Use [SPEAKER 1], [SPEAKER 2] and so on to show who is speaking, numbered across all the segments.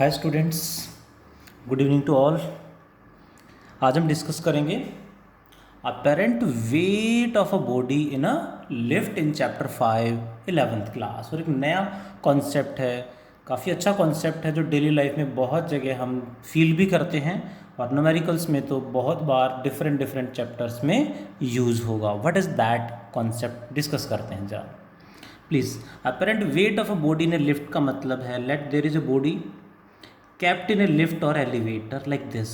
[SPEAKER 1] Hi students, good evening to all. आज हम discuss करेंगे apparent weight of a body in a lift in chapter 5 11th class. और एक नया concept है, काफ़ी अच्छा कॉन्सेप्ट है जो डेली लाइफ में बहुत जगह हम फील भी करते हैं और न्यूमेरिकल्स में तो बहुत बार डिफरेंट डिफरेंट चैप्टर्स में यूज़ होगा। What is that concept, discuss करते हैं जरा please. Apparent weight of a body in a lift का मतलब है let there is a body kept in a lift or elevator like this.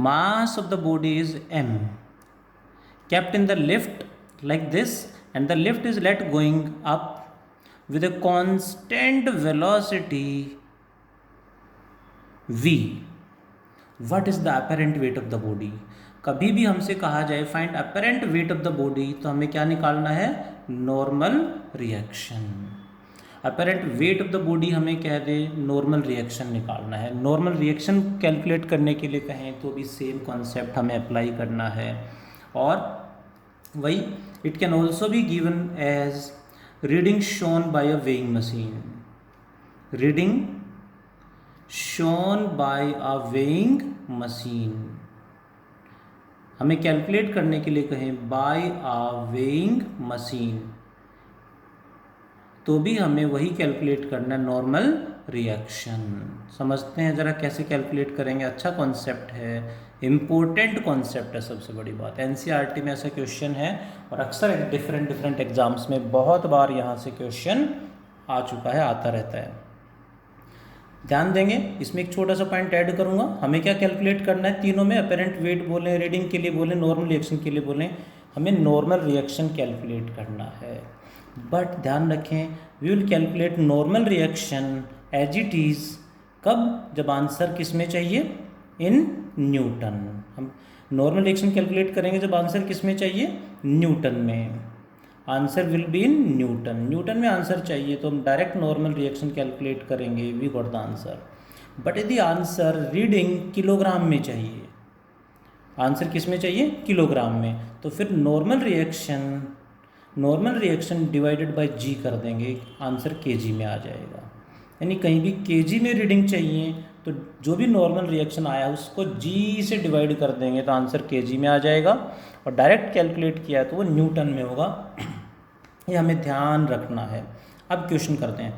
[SPEAKER 1] Mass of the body is m, kept in the lift like this, and the lift is let going up with a constant velocity v. What is the apparent weight of the body? कभी भी हमसे कहा जाए find apparent weight of the body तो हमें क्या निकालना है? Normal reaction. Apparent weight of the body हमें कह दे नॉर्मल रिएक्शन निकालना है। नॉर्मल रिएक्शन कैलकुलेट करने के लिए कहें तो भी सेम कॉन्सेप्ट हमें अप्लाई करना है। और वही it can also be given as reading shown by a weighing machine. Reading shown by a weighing machine हमें कैलकुलेट करने के लिए कहें बाय अ वेइंग मशीन तो भी हमें वही कैलकुलेट करना है नॉर्मल रिएक्शन। समझते हैं ज़रा कैसे कैलकुलेट करेंगे। अच्छा कॉन्सेप्ट है, इम्पोर्टेंट कॉन्सेप्ट है। सबसे बड़ी बात एनसीईआरटी में ऐसा क्वेश्चन है और अक्सर डिफरेंट डिफरेंट एग्जाम्स में बहुत बार यहाँ से क्वेश्चन आ चुका है, आता रहता है। ध्यान देंगे, इसमें एक छोटा सा पॉइंट ऐड करूँगा। हमें क्या कैलकुलेट करना है? तीनों में अपेरेंट वेट बोलें, रीडिंग के लिए बोलें, नॉर्मल रिएक्शन के लिए बोलें, हमें नॉर्मल रिएक्शन कैलकुलेट करना है। बट ध्यान रखें we will calculate normal reaction as it is कब? जब आंसर किस में चाहिए? In newton. हम नॉर्मल रिएक्शन कैलकुलेट करेंगे जब आंसर किस में चाहिए? न्यूटन में। Answer will be in newton. Newton में आंसर चाहिए तो हम डायरेक्ट नॉर्मल रिएक्शन कैलकुलेट करेंगे, we got the answer. But यदि आंसर रीडिंग किलोग्राम में चाहिए, आंसर किस में चाहिए? किलोग्राम में, तो फिर नॉर्मल रिएक्शन डिवाइडेड बाय जी कर देंगे, आंसर केजी में आ जाएगा। यानी कहीं भी केजी में रीडिंग चाहिए तो जो भी नॉर्मल रिएक्शन आया उसको जी से डिवाइड कर देंगे तो आंसर केजी में आ जाएगा। और डायरेक्ट कैलकुलेट किया है तो वो न्यूटन में होगा। ये हमें ध्यान रखना है। अब क्वेश्चन करते हैं।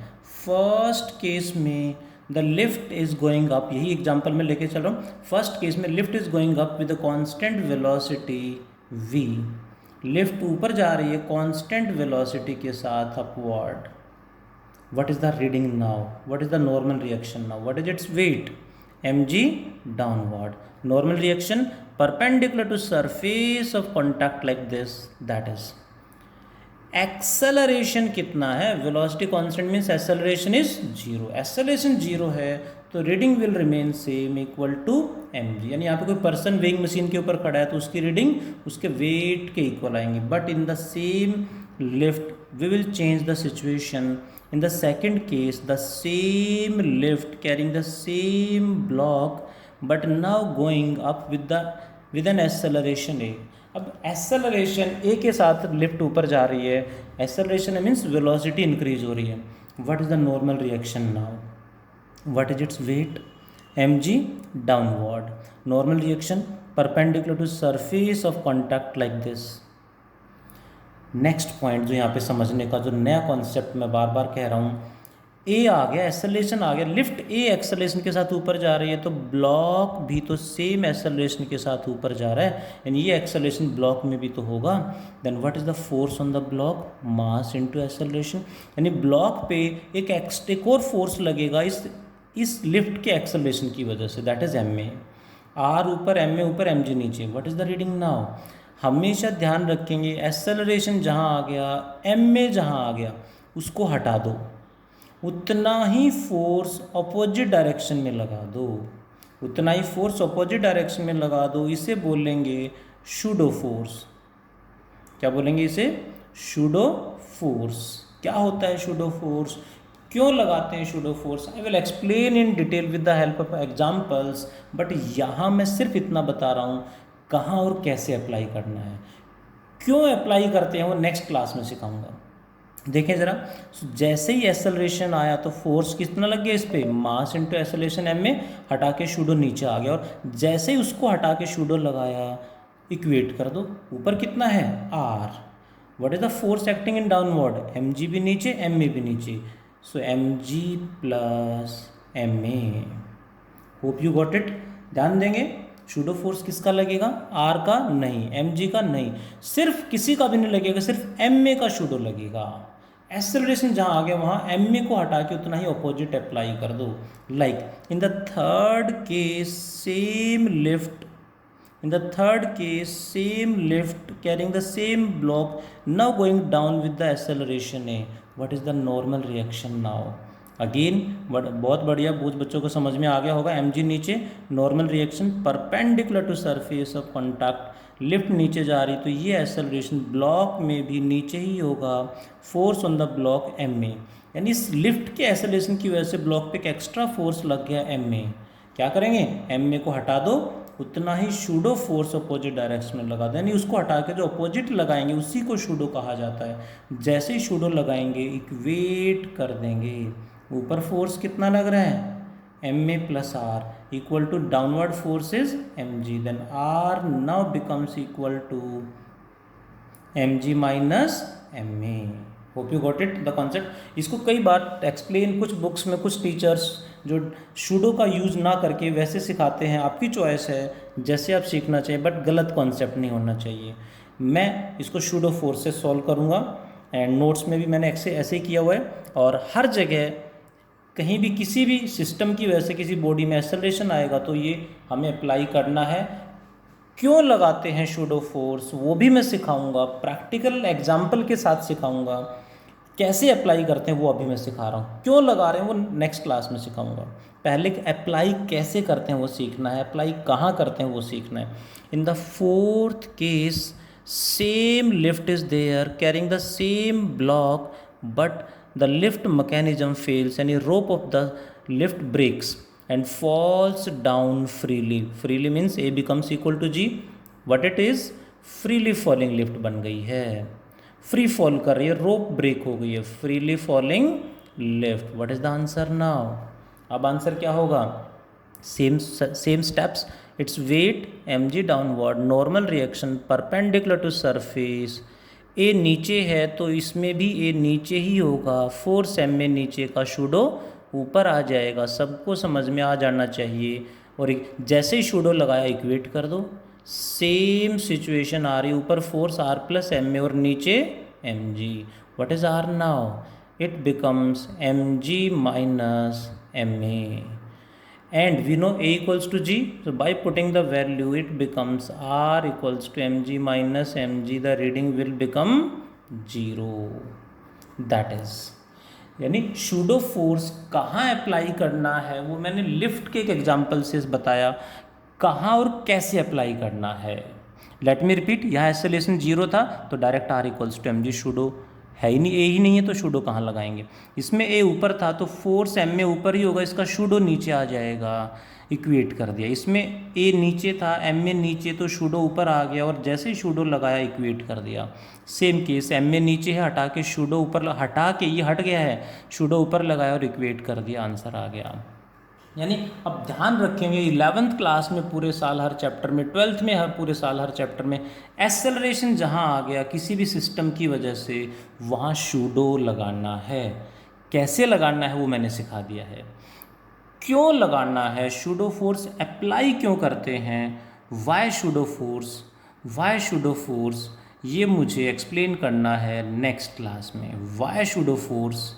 [SPEAKER 1] फर्स्ट केस में the lift is going up, यही एग्जांपल में लेके चल रहा हूँ। फर्स्ट केस में lift is going up with a constant velocity v। Lift ऊपर जा रही है कांस्टेंट वेलोसिटी के साथ upward. What is the reading now? What is the normal reaction now? What is its weight? mg downward. Normal reaction perpendicular to surface of contact like this, that is acceleration कितना है? Velocity constant means acceleration is zero. Acceleration zero है तो reading will remain same equal to mg। यानी यहाँ पे कोई person weighing machine के ऊपर खड़ा है तो उसकी रीडिंग उसके वेट के इक्वल आएंगी। But in the same lift we will change the situation. In the second case the same lift carrying the same block but now going up with an acceleration a। अब acceleration A के साथ lift ऊपर जा रही है, acceleration means velocity increase हो रही है। What is the normal reaction now? What is its weight? mg downward. Normal reaction perpendicular to surface of contact like this. Next point जो यहाँ पे समझने का, जो नया कॉन्सेप्ट मैं बार बार कह रहा हूँ, ए आ गया, एक्सेलरेशन आ गया, लिफ्ट ए एक्सेलरेशन के साथ ऊपर जा रही है तो ब्लॉक भी तो सेम एक्सेलरेशन के साथ ऊपर जा रहा है, यानी ये एक्सेलरेशन ब्लॉक में भी तो होगा। Then what is the force on the block? Mass into acceleration. यानी ब्लॉक पे एक और फोर्स लगेगा इस लिफ्ट के एक्सेलरेशन की वजह से, that is M A. R ऊपर, एम ए ऊपर, एम जी नीचे। What is the reading now? हमेशा ध्यान रखेंगे एक्सेलरेशन जहाँ आ गया, एम ए जहाँ आ गया उसको हटा दो, उतना ही फोर्स अपोजिट डायरेक्शन में लगा दो, उतना ही फोर्स अपोजिट डायरेक्शन में लगा दो। इसे बोलेंगे शूडो फोर्स। क्या बोलेंगे इसे? Pseudo force. क्या होता है शूडो फोर्स? क्यों लगाते हैं pseudo force? I will explain in detail with the help of examples, but यहाँ मैं सिर्फ इतना बता रहा हूँ कहाँ और कैसे अप्लाई करना है। क्यों अप्लाई करते हैं वो नेक्स्ट क्लास में सिखाऊंगा। देखें ज़रा, जैसे ही एक्सेलरेशन आया तो फोर्स कितना लग गया इस पर, मास इंटू एक्सेलरेशन एम में, हटा के शूडो नीचे आ गया, और जैसे ही उसको हटा के शूडो लगाया, इक्वेट कर दो, ऊपर कितना है R, what is the force acting in downward, M G भी नीचे एम ए भी नीचे, so M G plus M A. Hope you got it. ध्यान देंगे, शूडो फोर्स किसका लगेगा, आर का नहीं, एम जी का नहीं, सिर्फ किसी का भी नहीं लगेगा, सिर्फ एम ए का शूडो लगेगा। एक्सेलरेशन जहाँ आ गया वहाँ एम ए को हटा के उतना ही ऑपोजिट अप्लाई कर दो। Like in the third case same lift, in the third case same lift carrying the same block now going down with the acceleration a, what is the normal reaction now, again बहुत बढ़िया, बहुत बच्चों को समझ में आ गया होगा। M G नीचे, normal reaction perpendicular to surface of contact, lift नीचे जा रही तो ये एक्सेलरेशन ब्लॉक में भी नीचे ही होगा, force on the block M A, यानी इस लिफ्ट के एक्सेलरेशन की वजह से ब्लॉक पे एक एक्स्ट्रा फोर्स लग गया एम ए। क्या करेंगे, एम ए को हटा दो, उतना ही शूडो फोर्स अपोजिट डायरेक्शन में लगा दें, यानी उसको हटा के जो अपोजिट लगाएंगे उसी को शूडो कहा जाता है। जैसे ही शूडो लगाएंगे इक्वेट कर देंगे, ऊपर फोर्स कितना लग रहा है M A plus R equal to downward force is M G, then R now becomes equal to M G minus M A. Hope you got it the concept. इसको कई बार एक्सप्लेन कुछ बुक्स में कुछ teachers जो pseudo का use ना करके वैसे सिखाते हैं, आपकी चॉइस है जैसे आप सीखना चाहिए, बट गलत कॉन्सेप्ट नहीं होना चाहिए। मैं इसको शूडो फोर्स से सॉल्व करूँगा, एंड नोट्स में भी मैंने ऐसे ही किया हुआ है, और हर जगह कहीं भी किसी भी सिस्टम की वजह से किसी बॉडी में एक्सेलरेशन आएगा तो ये हमें अप्लाई करना है। क्यों लगाते हैं शूडो फोर्स वो भी मैं सिखाऊंगा, प्रैक्टिकल एग्जाम्पल के साथ सिखाऊंगा, कैसे अप्लाई करते हैं वो अभी मैं सिखा रहा हूँ, क्यों लगा रहे हैं वो नेक्स्ट क्लास में सिखाऊंगा। पहले अप्लाई कैसे करते हैं वो सीखना है, अप्लाई कहाँ करते हैं वो सीखना है। In the fourth case same lift is there carrying the same block but the lift mechanism fails, यानी rope of the lift breaks and falls down freely, freely means a becomes equal to g, what it is freely falling lift बन गई है, free fall कर रही है, रोप break हो गई है, freely falling lift. What is the answer now, अब आंसर क्या होगा, same steps, it's weight M G downward, normal reaction perpendicular to surface, A नीचे है तो इसमें भी ए नीचे ही होगा, फोर्स एम में नीचे का शूडो ऊपर आ जाएगा, सबको समझ में आ जाना चाहिए। और जैसे ही शूडो लगाया इक्वेट कर दो, सेम सिचुएशन आ रही, ऊपर force R plus M A और नीचे M G. What is R now, it becomes M G minus M A, and we know a equals to g, so by putting the value it becomes r equals to mg minus mg, the reading will become 0, that is, यानी pseudo force कहाँ apply करना है वो मैंने lift के एक example से बताया, कहाँ और कैसे अप्लाई करना है। लेट मी रिपीट, यहाँ एक्सेलरेशन 0 था तो direct r equals to mg, pseudo है ही नहीं, ए ही नहीं है तो शूडो कहाँ लगाएंगे, इसमें ए ऊपर था तो फोर्स एम में ऊपर ही होगा, इसका शूडो नीचे आ जाएगा, इक्वेट कर दिया। इसमें ए नीचे था एम में नीचे तो शूडो ऊपर आ गया, और जैसे ही शूडो लगाया इक्वेट कर दिया। सेम केस, एम में नीचे है, हटा के शूडो ऊपर, हटा के ये हट गया है, शूडो ऊपर लगाया और इक्वेट कर दिया, आंसर आ गया। यानी अब ध्यान रखेंगे 11th क्लास में पूरे साल हर चैप्टर में, 12th में हर पूरे साल हर चैप्टर में एक्सेलरेशन जहाँ आ गया किसी भी सिस्टम की वजह से, वहाँ शूडो लगाना है। कैसे लगाना है वो मैंने सिखा दिया है, क्यों लगाना है, शूडो फोर्स अप्लाई क्यों करते हैं, why pseudo force, why pseudo force, ये मुझे एक्सप्लेन करना है नेक्स्ट क्लास में। वाई शूडो फोर्स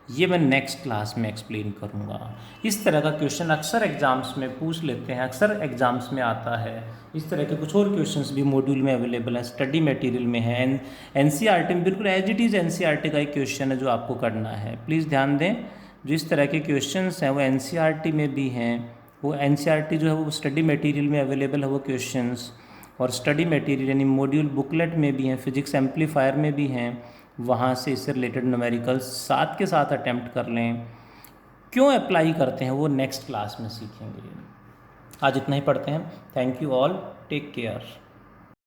[SPEAKER 1] ये मैं नेक्स्ट क्लास में एक्सप्लेन करूँगा। इस तरह का क्वेश्चन अक्सर एग्ज़ाम्स में पूछ लेते हैं, अक्सर एग्ज़ाम्स में आता है। इस तरह के कुछ और क्वेश्चंस भी मॉड्यूल में अवेलेबल हैं, स्टडी मटेरियल में है, एनसीईआरटी में बिल्कुल एज इट इज़ एनसीईआरटी का एक क्वेश्चन है जो आपको करना है। प्लीज़ ध्यान दें, जो इस तरह के क्वेश्चंस हैं वो एनसीईआरटी में भी हैं, वो एनसीईआरटी जो है वो स्टडी मटेरियल में अवेलेबल है वो क्वेश्चंस, और स्टडी मटेरियल यानी मॉड्यूल बुकलेट में भी हैं, फिजिक्स एम्पलीफायर में भी हैं, वहाँ से इससे रिलेटेड न्यूमेरिकल्स साथ के साथ अटेम्प्ट कर लें। क्यों अप्लाई करते हैं वो नेक्स्ट क्लास में सीखेंगे। आज इतना ही पढ़ते हैं। Thank you all, take care.